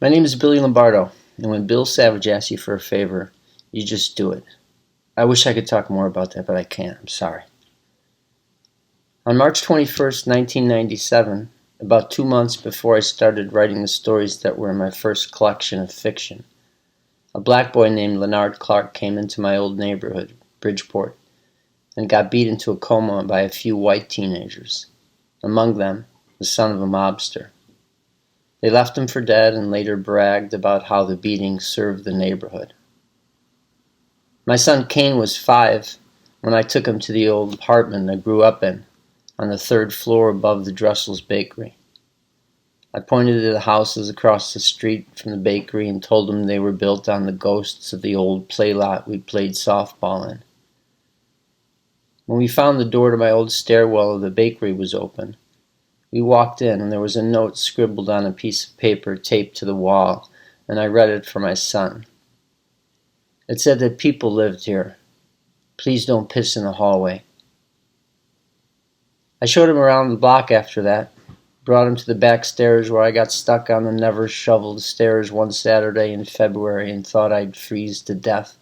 My name is Billy Lombardo, and when Bill Savage asks you for a favor, you just do it. I wish I could talk more about that, but I can't. I'm sorry. On March 21st, 1997, about 2 months before I started writing the stories that were in my first collection of fiction, a black boy named Lenard Clark came into my old neighborhood, Bridgeport, and got beat into a coma by a few white teenagers, among them the son of a mobster. They left him for dead and later bragged about how the beating served the neighborhood. My son Kane was 5 when I took him to the old apartment I grew up in, on the 3rd floor above the Dressel's bakery. I pointed to the houses across the street from the bakery and told him they were built on the ghosts of the old play lot we played softball in. When we found the door to my old stairwell of the bakery was open, we walked in and there was a note scribbled on a piece of paper taped to the wall, and I read it for my son. It said that people lived here. Please don't piss in the hallway. I showed him around the block after that, brought him to the back stairs where I got stuck on the never-shoveled stairs one Saturday in February and thought I'd freeze to death.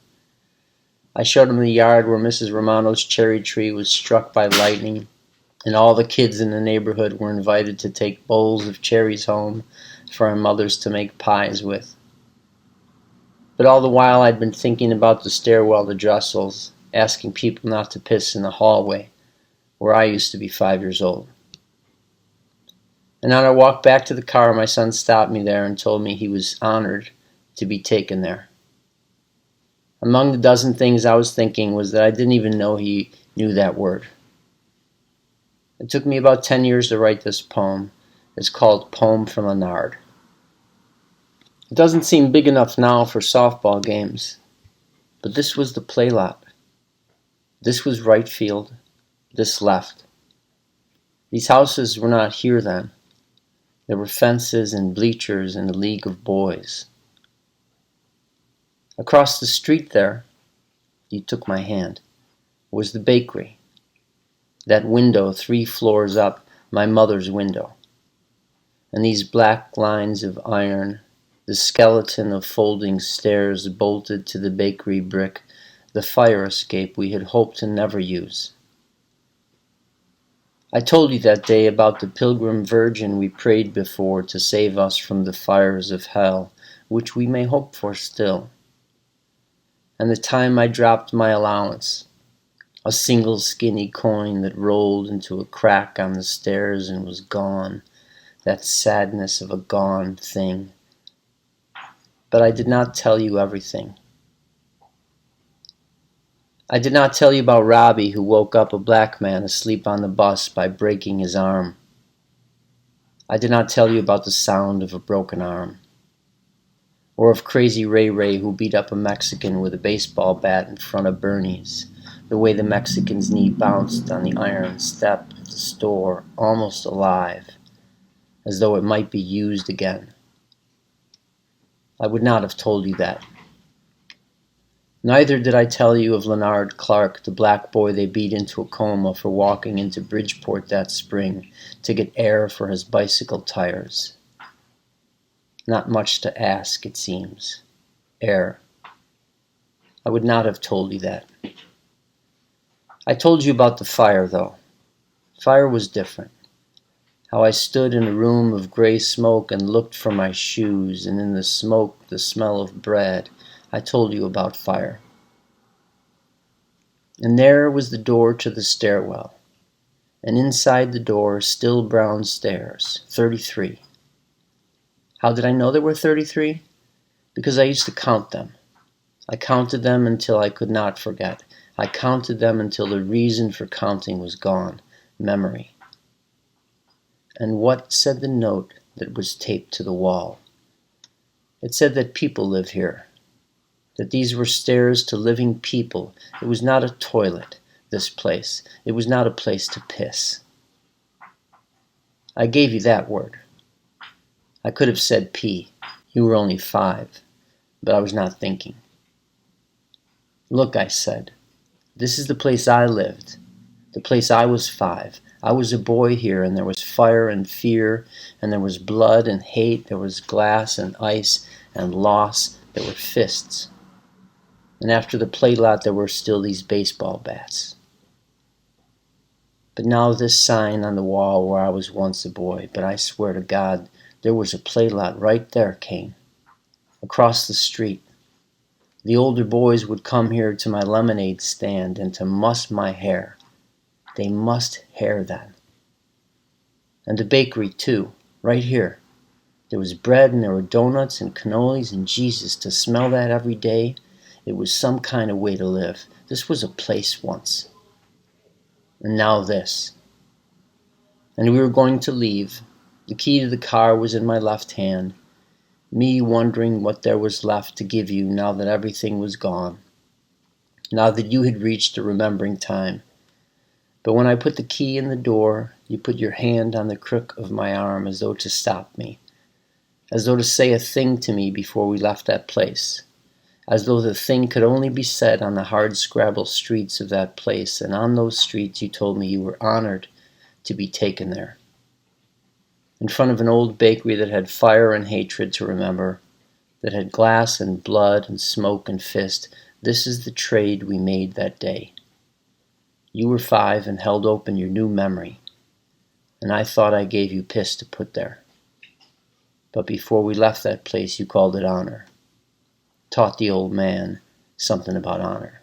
I showed him the yard where Mrs. Romano's cherry tree was struck by lightning, and all the kids in the neighborhood were invited to take bowls of cherries home for our mothers to make pies with. But all the while I'd been thinking about the stairwell to Dressel's, asking people not to piss in the hallway, where I used to be 5 years old. And on our walk back to the car, my son stopped me there and told me he was honored to be taken there. Among the dozen things I was thinking was that I didn't even know he knew that word. It took me about 10 years to write this poem. It's called Poem for Lenard. It doesn't seem big enough now for softball games, but this was the play lot. This was right field, this left. These houses were not here then. There were fences and bleachers and a league of boys. Across the street there, you took my hand, was the bakery. That window 3 floors up, my mother's window. And these black lines of iron, the skeleton of folding stairs bolted to the bakery brick, the fire escape we had hoped to never use. I told you that day about the pilgrim virgin we prayed before to save us from the fires of hell, which we may hope for still. And the time I dropped my allowance, a single skinny coin that rolled into a crack on the stairs and was gone, that sadness of a gone thing. But I did not tell you everything. I did not tell you about Robbie, who woke up a black man asleep on the bus by breaking his arm. I did not tell you about the sound of a broken arm. Or of Crazy Ray Ray, who beat up a Mexican with a baseball bat in front of Bernie's, the way the Mexican's knee bounced on the iron step of the store, almost alive, as though it might be used again. I would not have told you that. Neither did I tell you of Lenard Clark, the black boy they beat into a coma for walking into Bridgeport that spring to get air for his bicycle tires. Not much to ask, it seems. Air. I would not have told you that. I told you about the fire, though. Fire was different. How I stood in a room of gray smoke and looked for my shoes, and in the smoke the smell of bread. I told you about fire. And there was the door to the stairwell, and inside the door still brown stairs, 33. How did I know there were 33? Because I used to count them. I counted them until I could not forget. I counted them until the reason for counting was gone, memory. And what said the note that was taped to the wall? It said that people live here, that these were stairs to living people. It was not a toilet, this place. It was not a place to piss. I gave you that word. I could have said pee. You were only 5, but I was not thinking. Look, I said, this is the place I lived, the place I was 5. I was a boy here, and there was fire and fear, and there was blood and hate, there was glass and ice and loss, there were fists. And after the play lot, there were still these baseball bats. But now this sign on the wall where I was once a boy, but I swear to God, there was a play lot right there, Kane, across the street. The older boys would come here to my lemonade stand and to muss my hair. They mussed hair then. And the bakery, too, right here. There was bread and there were donuts and cannolis, and Jesus, to smell that every day, it was some kind of way to live. This was a place once. And now this. And we were going to leave. The key to the car was in my left hand. Me wondering what there was left to give you now that everything was gone. Now that you had reached the remembering time. But when I put the key in the door, you put your hand on the crook of my arm as though to stop me. As though to say a thing to me before we left that place. As though the thing could only be said on the hard-scrabble streets of that place, and on those streets you told me you were honored to be taken there. In front of an old bakery that had fire and hatred to remember, that had glass and blood and smoke and fist, this is the trade we made that day. You were 5 and held open your new memory, and I thought I gave you piss to put there. But before we left that place, you called it honor. Taught the old man something about honor.